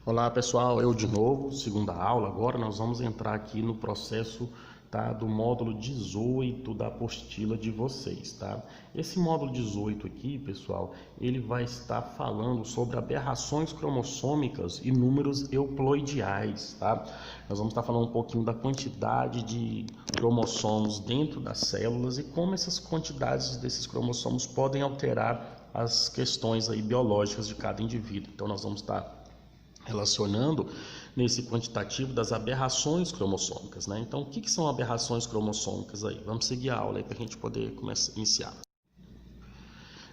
Olá pessoal, eu de novo, segunda aula. Agora nós vamos entrar aqui no processo, tá, do módulo 18 da apostila de vocês, tá? Esse módulo 18 aqui, pessoal, ele vai estar falando sobre aberrações cromossômicas e números euploidiais, tá? Nós vamos estar falando um pouquinho da quantidade de cromossomos dentro das células e como essas quantidades desses cromossomos podem alterar as questões aí biológicas de cada indivíduo. Então nós vamos estar relacionando nesse quantitativo das aberrações cromossômicas, né? Então, o que são aberrações cromossômicas aí? Vamos seguir a aula aí para a gente poder iniciar.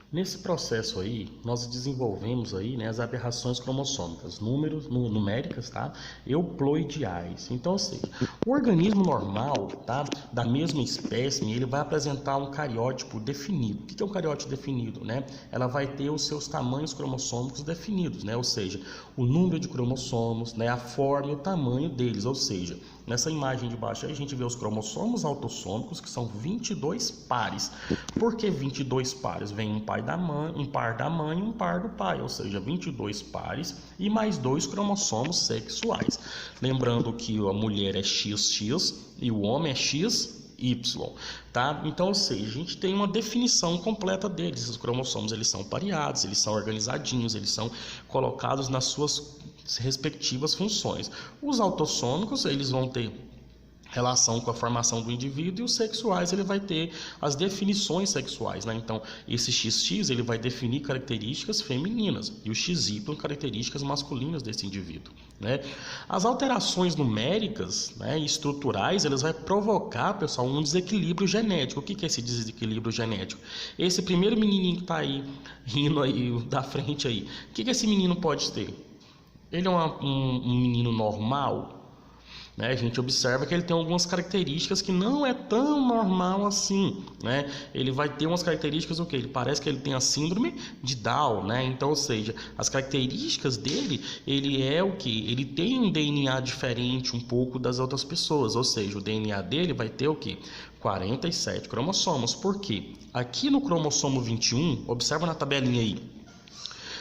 Nesse processo aí, nós desenvolvemos aí, né, as aberrações cromossômicas, numéricas, tá? Euploidiais. Então, ou seja, o organismo normal, tá, da mesma espécie, ele vai apresentar um cariótipo definido. O que é um cariótipo definido, né? Ela vai ter os seus tamanhos cromossômicos definidos, né? Ou seja, o número de cromossomos, né, a forma e o tamanho deles, ou seja, nessa imagem de baixo aí a gente vê os cromossomos autossômicos, que são 22 pares. Por que 22 pares? Vem um par da mãe e um par do pai, ou seja, 22 pares e mais 2 cromossomos sexuais. Lembrando que a mulher é XX e o homem é XY, tá? Então, ou seja, a gente tem uma definição completa deles. Esses cromossomos, eles são pareados, eles são organizadinhos, eles são colocados nas suas respectivas funções. Os autossômicos, eles vão ter relação com a formação do indivíduo, e os sexuais ele vai ter as definições sexuais, né? Então, esse XX ele vai definir características femininas e o XY características masculinas desse indivíduo, né? As alterações numéricas, né, e estruturais, elas vão provocar, pessoal, um desequilíbrio genético. O que é esse desequilíbrio genético? Esse primeiro menininho que está aí rindo aí da frente aí, o que esse menino pode ter? Ele é um menino normal, né? A gente observa que ele tem algumas características que não é tão normal assim, né? Ele vai ter umas características, o que? Ele parece que ele tem a síndrome de Down, né? Então, ou seja, as características dele, ele é o que? Ele tem um DNA diferente um pouco das outras pessoas, ou seja, o DNA dele vai ter o que? 47 cromossomos. Por quê? Aqui no cromossomo 21, observa na tabelinha aí,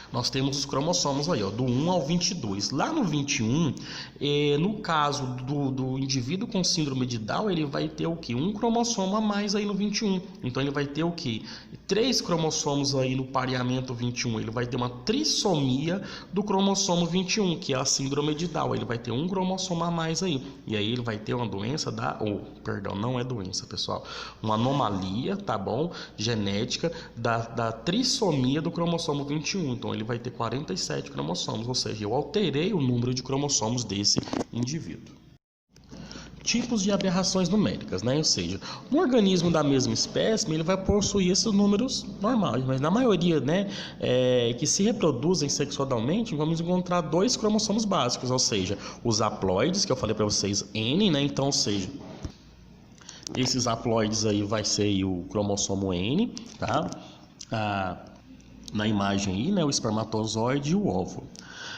nós temos os cromossomos aí, ó, do 1 ao 22. Lá no 21, no caso do indivíduo com síndrome de Down, ele vai ter o que? Um cromossomo a mais aí no 21. Então, ele vai ter o que? 3 cromossomos aí no pareamento 21. Ele vai ter uma trissomia do cromossomo 21, que é a síndrome de Down. Ele vai ter um cromossomo a mais aí. E aí ele vai ter uma doença perdão, não é doença, pessoal. Uma anomalia, tá bom? Genética da trissomia do cromossomo 21. Então, ele vai ter 47 cromossomos, ou seja, eu alterei o número de cromossomos desse indivíduo. Tipos de aberrações numéricas, né? Ou seja, um organismo da mesma espécie, ele vai possuir esses números normais, mas na maioria, né, que se reproduzem sexualmente, vamos encontrar 2 cromossomos básicos, ou seja, os haploides, que eu falei para vocês, N, né? Então, ou seja, esses haploides aí vai ser aí o cromossomo N, tá? Na imagem aí, né, o espermatozoide e o óvulo.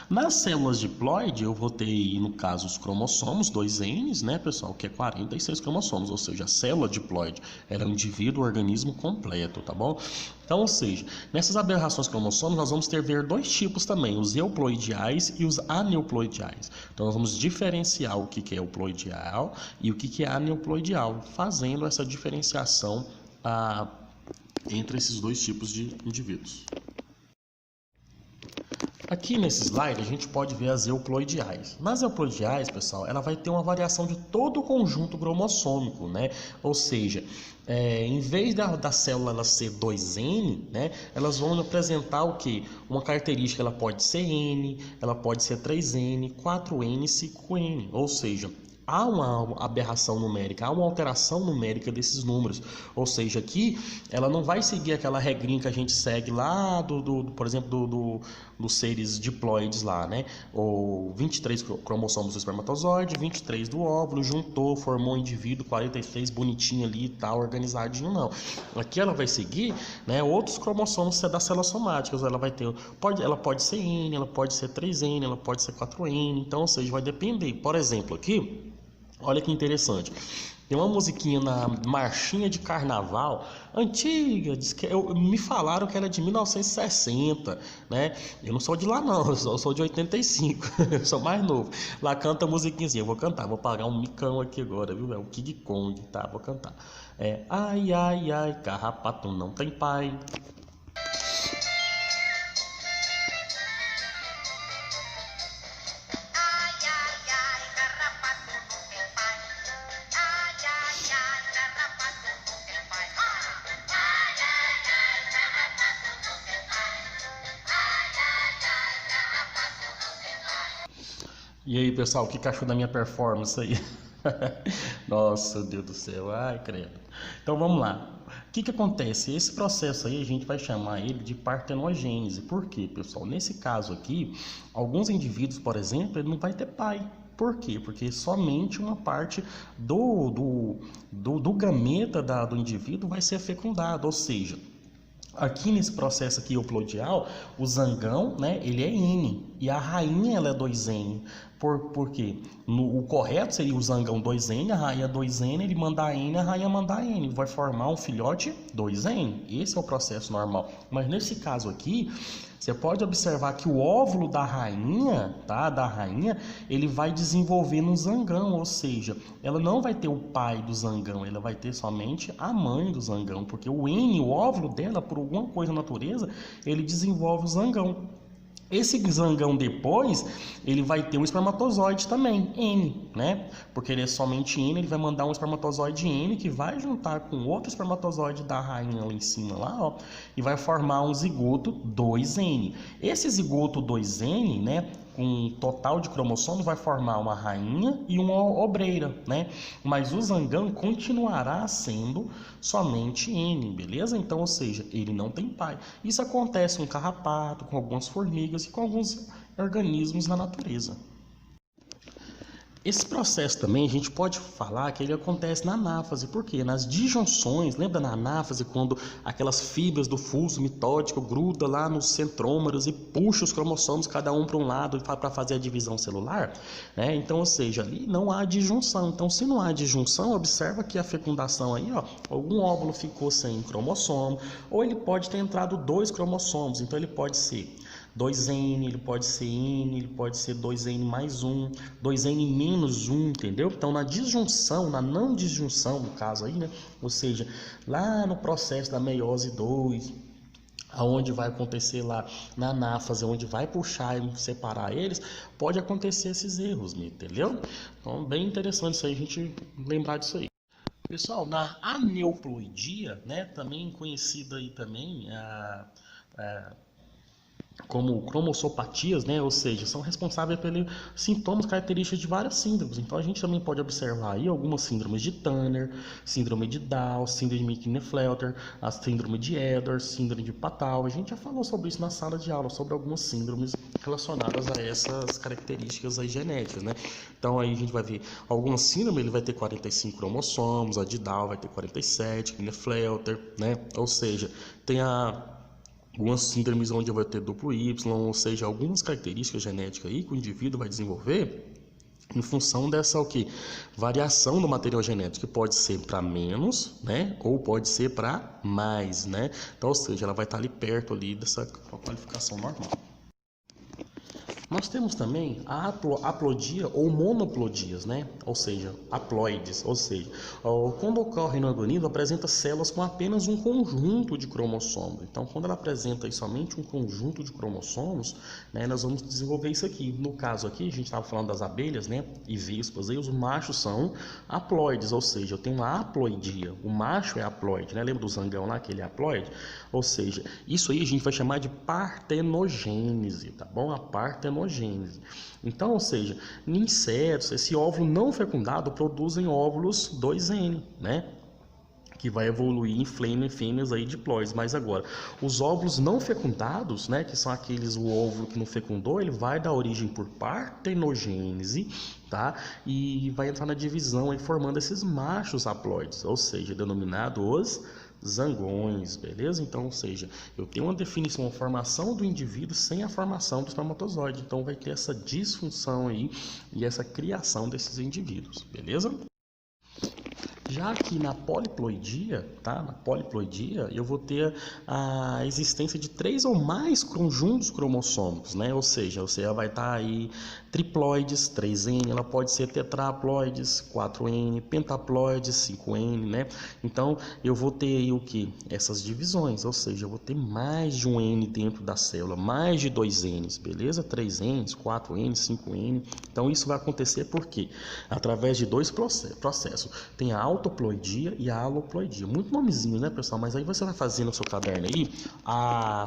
Nas células diploide, eu vou ter, no caso, os cromossomos, 2Ns, né, pessoal, que é 46 cromossomos, ou seja, a célula diploide era um indivíduo, organismo completo, tá bom? Então, ou seja, nessas aberrações cromossômicas, nós vamos ver 2 tipos também, os euploidiais e os aneuploidiais. Então, nós vamos diferenciar o que é euploidial e o que é aneuploidial, fazendo essa diferenciação entre esses 2 tipos de indivíduos. Aqui nesse slide a gente pode ver as euploidiais. Nas euploidiais, pessoal, ela vai ter uma variação de todo o conjunto cromossômico, né? Ou seja, em vez da célula ela ser 2N, né, elas vão apresentar o que? Uma característica, ela pode ser N, ela pode ser 3N, 4N, 5N, ou seja, há uma aberração numérica, há uma alteração numérica desses números. Ou seja, aqui ela não vai seguir aquela regrinha que a gente segue lá, por exemplo, dos seres diploides lá, né? Ou 23 cromossomos do espermatozoide, 23 do óvulo, juntou, formou um indivíduo, 46 bonitinho ali e tal, organizadinho, não. Aqui ela vai seguir, né, outros cromossomos das células somáticas. Ela vai ter, ela pode ser N, ela pode ser 3N, ela pode ser 4N, então, ou seja, vai depender. Por exemplo, aqui Olha que interessante. Tem uma musiquinha na marchinha de carnaval antiga, me falaram que era de 1960, né? Eu não sou de lá não, eu sou de 85, eu sou mais novo. Lá canta a musiquinha assim, eu vou cantar, vou pagar um micão aqui agora, viu? É o King Kong, tá? Vou cantar. Ai, ai, ai, carrapato não tem pai. E aí, pessoal, o que achou da minha performance aí? Nossa, Deus do céu, ai, credo. Então vamos lá. O que acontece? Esse processo aí a gente vai chamar ele de partenogênese. Por quê, pessoal? Nesse caso aqui, alguns indivíduos, por exemplo, ele não vai ter pai. Por quê? Porque somente uma parte do gameta do indivíduo vai ser fecundado, ou seja, aqui nesse processo aqui euplodial, o zangão, né, ele é N e a rainha ela é 2N. Por quê? O correto seria o zangão 2N, a rainha 2N, ele mandar N, a rainha mandar N. Vai formar um filhote 2N. Esse é o processo normal. Mas nesse caso aqui, você pode observar que o óvulo da rainha, tá? Da rainha, ele vai desenvolver no zangão, ou seja, ela não vai ter o pai do zangão, ela vai ter somente a mãe do zangão, porque o N, o óvulo dela, por alguma coisa na natureza, ele desenvolve o zangão. Esse zangão depois, ele vai ter um espermatozoide também, N, né? Porque ele é somente N, ele vai mandar um espermatozoide N que vai juntar com outro espermatozoide da rainha lá em cima, lá, ó, e vai formar um zigoto 2N. Esse zigoto 2N, né, com um total de cromossomos, vai formar uma rainha e uma obreira, né? Mas o zangão continuará sendo somente N, beleza? Então, ou seja, ele não tem pai. Isso acontece com carrapato, com algumas formigas e com alguns organismos na natureza. Esse processo também a gente pode falar que ele acontece na anáfase, porque nas disjunções, lembra na anáfase quando aquelas fibras do fuso mitótico gruda lá nos centrômeros e puxa os cromossomos cada um para um lado para fazer a divisão celular, né? Então, ou seja, ali não há disjunção. Então, se não há disjunção, observa que a fecundação aí, ó, algum óvulo ficou sem cromossomo, ou ele pode ter entrado 2 cromossomos, então ele pode ser 2N, ele pode ser N, ele pode ser 2N mais 1, 2N menos 1, entendeu? Então, na disjunção, na não disjunção, no caso aí, né? Ou seja, lá no processo da meiose 2, aonde vai acontecer lá na anáfase, onde vai puxar e separar eles, pode acontecer esses erros, entendeu? Então, bem interessante isso aí, a gente lembrar disso aí. Pessoal, na aneuploidia, né, também conhecida aí também como cromossopatias, né? Ou seja, são responsáveis pelos sintomas característicos de várias síndromes. Então a gente também pode observar aí algumas síndromes de Turner, síndrome de Down, síndrome de Klinefelter, a síndrome de Edwards, síndrome de Patau. A gente já falou sobre isso na sala de aula, sobre algumas síndromes relacionadas a essas características aí genéticas, né? Então aí a gente vai ver algumas síndromes, ele vai ter 45 cromossomos, a de Down vai ter 47, Klinefelter, né? Ou seja, tem algumas síndromes onde vai ter duplo Y, ou seja, algumas características genéticas aí que o indivíduo vai desenvolver em função dessa variação do material genético, que pode ser para menos, né, ou pode ser para mais, né? Então, ou seja, ela vai estar ali perto ali dessa qualificação normal. Nós temos também a haplodia ou monoplodias, né? Ou seja, haploides, ou seja, quando ocorre no organismo, apresenta células com apenas um conjunto de cromossomos. Então, quando ela apresenta somente um conjunto de cromossomos, né, nós vamos desenvolver isso aqui. No caso aqui, a gente estava falando das abelhas, né, e vespas, aí os machos são haploides, ou seja, eu tenho uma haploidia. O macho é haploide, né? Lembra do zangão lá, que ele é haploide? Ou seja, isso aí a gente vai chamar de partenogênese, tá bom? A partenogênese. Então, ou seja, em insetos, esse óvulo não fecundado produzem óvulos 2N, né? Que vai evoluir em fêmeas aí diploides. Mas agora, os óvulos não fecundados, né, que são aqueles, o óvulo que não fecundou, ele vai dar origem por partenogênese, tá? E vai entrar na divisão aí formando esses machos haploides, ou seja, denominados os zangões, beleza? Então, ou seja, eu tenho uma definição, uma formação do indivíduo sem a formação do espermatozoide. Então, vai ter essa disfunção aí e essa criação desses indivíduos, beleza? Já aqui na poliploidia, tá? Na poliploidia, eu vou ter a existência de 3 ou mais conjuntos cromossômicos, né? Ou seja, você vai estar aí triploides, 3N, ela pode ser tetraploides, 4N, pentaploides, 5N, né? Então, eu vou ter aí o que? Essas divisões, ou seja, eu vou ter mais de um N dentro da célula, mais de 2 Ns, beleza? 3Ns, 4N, 5N. Então, isso vai acontecer por quê? Através de dois processos. Tem a autoploidia e a aloploidia. Muito nomezinho, né, pessoal? Mas aí você vai fazer no seu caderno aí,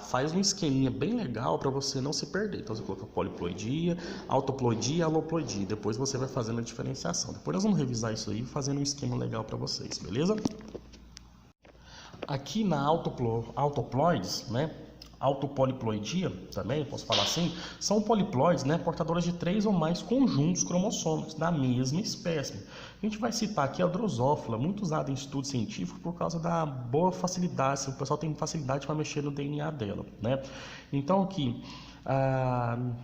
faz um esqueminha bem legal para você não se perder. Então, você coloca poliploidia, autoploidia e aloploidia. Depois você vai fazendo a diferenciação. Depois nós vamos revisar isso aí, fazendo um esquema legal para vocês, beleza? Aqui na autoploides, né? Autopoliploidia, também posso falar assim, são poliploides, né, portadoras de 3 ou mais conjuntos cromossômicos da mesma espécie. A gente vai citar aqui a drosófila, muito usada em estudo científico por causa da boa facilidade, o pessoal tem facilidade para mexer no DNA dela, né? Então aqui,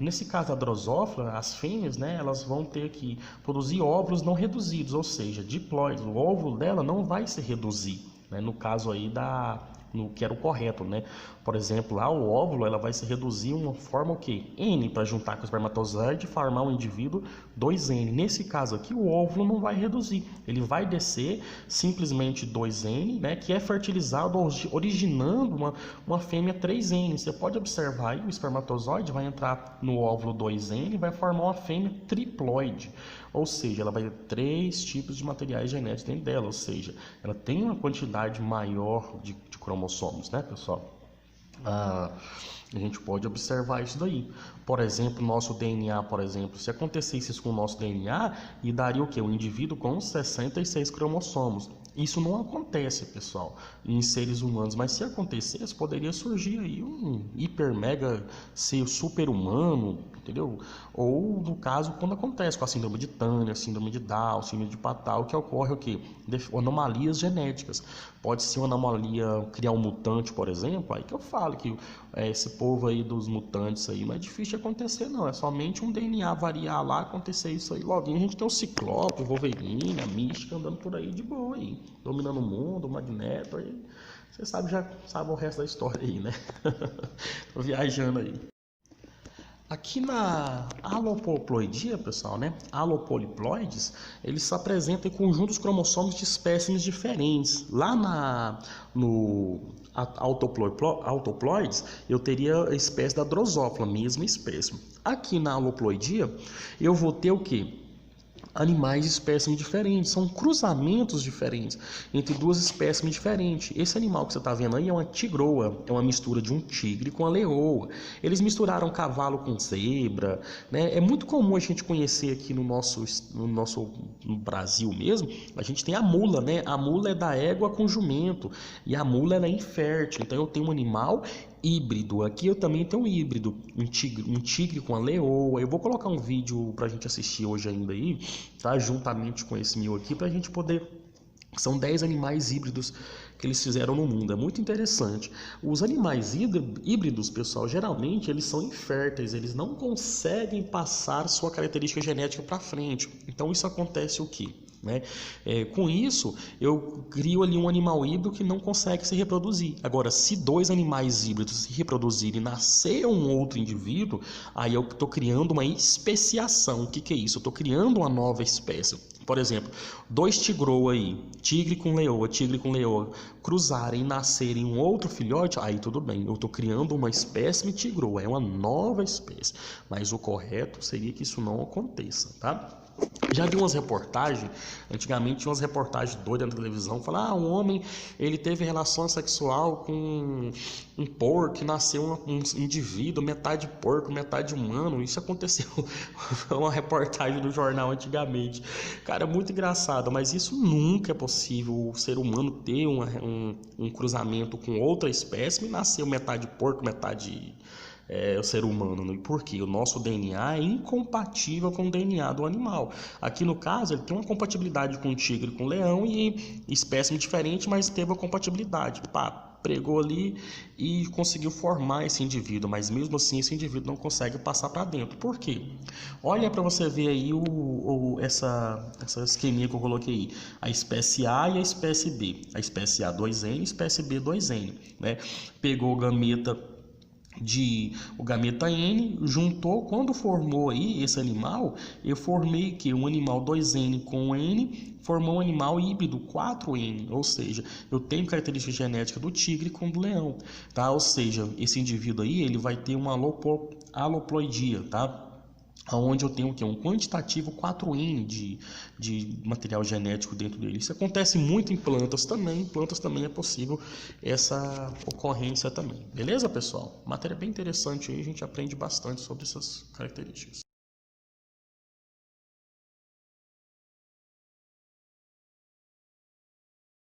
nesse caso da drosófila, as fêmeas, né, elas vão ter que produzir óvulos não reduzidos, ou seja, diploides, o óvulo dela não vai se reduzir, né, no caso aí no que era o correto, né? Por exemplo, lá o óvulo ela vai se reduzir uma forma o quê? N para juntar com o espermatozoide e formar um indivíduo 2N. Nesse caso aqui, o óvulo não vai reduzir, ele vai descer simplesmente 2N, né? Que é fertilizado originando uma fêmea 3N. Você pode observar aí, o espermatozoide vai entrar no óvulo 2N e vai formar uma fêmea triploide. Ou seja, ela vai ter 3 tipos de materiais genéticos dentro dela, ou seja, ela tem uma quantidade maior de cromossomos, né, pessoal? A gente pode observar isso daí. Por exemplo, nosso DNA, por exemplo, se acontecesse isso com o nosso DNA, e daria o quê? Um indivíduo com 66 cromossomos. Isso não acontece, pessoal, em seres humanos, mas se acontecesse, poderia surgir aí um hiper mega ser super-humano, entendeu? Ou no caso, quando acontece com a síndrome de Turner, síndrome de Down, síndrome de Patau, que ocorre o quê? Anomalias genéticas. Pode ser uma anomalia, criar um mutante, por exemplo, aí que eu falo que esse povo aí dos mutantes aí não é difícil de acontecer, não. É somente um DNA variar lá, acontecer isso aí. Logo, a gente tem o Ciclope, o Wolverine, a Mística andando por aí de boa aí, dominando o mundo, o Magneto aí. Você sabe, já sabe o resto da história aí, né? Tô viajando aí. Aqui na aloploidia, pessoal, né? Alopoliploides, eles se apresentam em conjuntos cromossômicos de espécimes diferentes. Lá no autoploides, eu teria a espécie da drosófila, mesma espécie. Aqui na aloploidia, eu vou ter o quê? Animais de espécimes diferentes, são cruzamentos diferentes entre duas espécimes diferentes. Esse animal que você está vendo aí é uma tigroa, é uma mistura de um tigre com a leoa. Eles misturaram cavalo com zebra, né? É muito comum a gente conhecer aqui no Brasil mesmo, a gente tem a mula, né? A mula é da égua com jumento e a mula ela é infértil, então eu tenho um animal híbrido. Aqui eu também tenho um híbrido, um tigre com a leoa. Eu vou colocar um vídeo pra gente assistir hoje ainda aí, tá? Juntamente com esse meu aqui, pra gente poder... São 10 animais híbridos que eles fizeram no mundo, é muito interessante. Os animais híbridos, pessoal, geralmente eles são inférteis, eles não conseguem passar sua característica genética para frente. Então isso acontece o quê? Né? Com isso, eu crio ali um animal híbrido que não consegue se reproduzir. Agora, se 2 animais híbridos se reproduzirem e nascer um outro indivíduo, aí eu estou criando uma especiação. O que é isso? Eu estou criando uma nova espécie. Por exemplo, 2 tigroa aí, tigre com leoa, cruzarem e nascerem um outro filhote, aí tudo bem, eu estou criando uma espécie tigroa, é uma nova espécie. Mas o correto seria que isso não aconteça, tá? Já vi umas reportagens, antigamente tinha umas reportagens doidas na televisão, falando, um homem, ele teve relação sexual com um porco, nasceu um indivíduo, metade porco, metade humano, isso aconteceu, uma reportagem do jornal antigamente. Cara, muito engraçado, mas isso nunca é possível, o ser humano ter um cruzamento com outra espécie e nascer metade porco, metade o ser humano, né? Por quê? O nosso DNA é incompatível com o DNA do animal. Aqui no caso, ele tem uma compatibilidade com o tigre e com o leão e espécime diferente, mas teve a compatibilidade. Pá, pregou ali e conseguiu formar esse indivíduo, mas mesmo assim esse indivíduo não consegue passar para dentro. Por quê? Olha para você ver aí essa esqueminha que eu coloquei aí, a espécie A e a espécie B. A espécie A 2N, a espécie B 2N, né? Pegou o gameta N, juntou, quando formou aí esse animal, eu formei que um animal 2N com N formou um animal híbrido 4N, ou seja, eu tenho característica genética do tigre com do leão, tá? Ou seja, esse indivíduo aí, ele vai ter uma aloploidia, tá? Onde eu tenho o quê? Um quantitativo 4N de material genético dentro dele. Isso acontece muito em plantas também é possível essa ocorrência também. Beleza, pessoal? Matéria bem interessante aí, a gente aprende bastante sobre essas características.